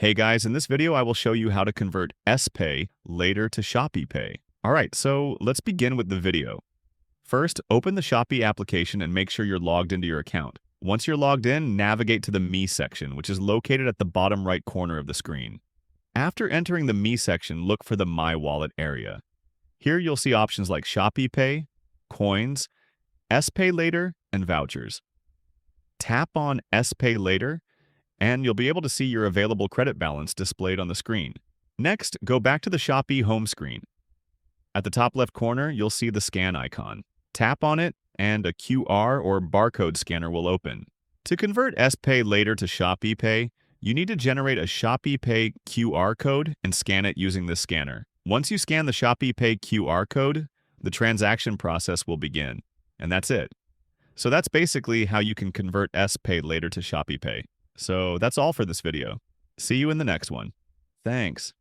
Hey guys, in this video I will show you how to convert SpayLater to ShopeePay. Alright, so let's begin with the video. First, open the Shopee application and make sure you're logged into your account. Once you're logged in, navigate to the Me section, which is located at the bottom right corner of the screen. After entering the Me section, look for the My Wallet area. Here you'll see options like ShopeePay, Coins, SpayLater, and Vouchers. Tap on SpayLater and you'll be able to see your available credit balance displayed on the screen. Next, go back to the Shopee home screen. At the top left corner, you'll see the scan icon. Tap on it, and a QR or barcode scanner will open. To convert SpayLater to ShopeePay, you need to generate a ShopeePay QR code and scan it using this scanner. Once you scan the ShopeePay QR code, the transaction process will begin. And that's it. So that's basically how you can convert SpayLater to ShopeePay. So that's all for this video. See you in the next one. Thanks.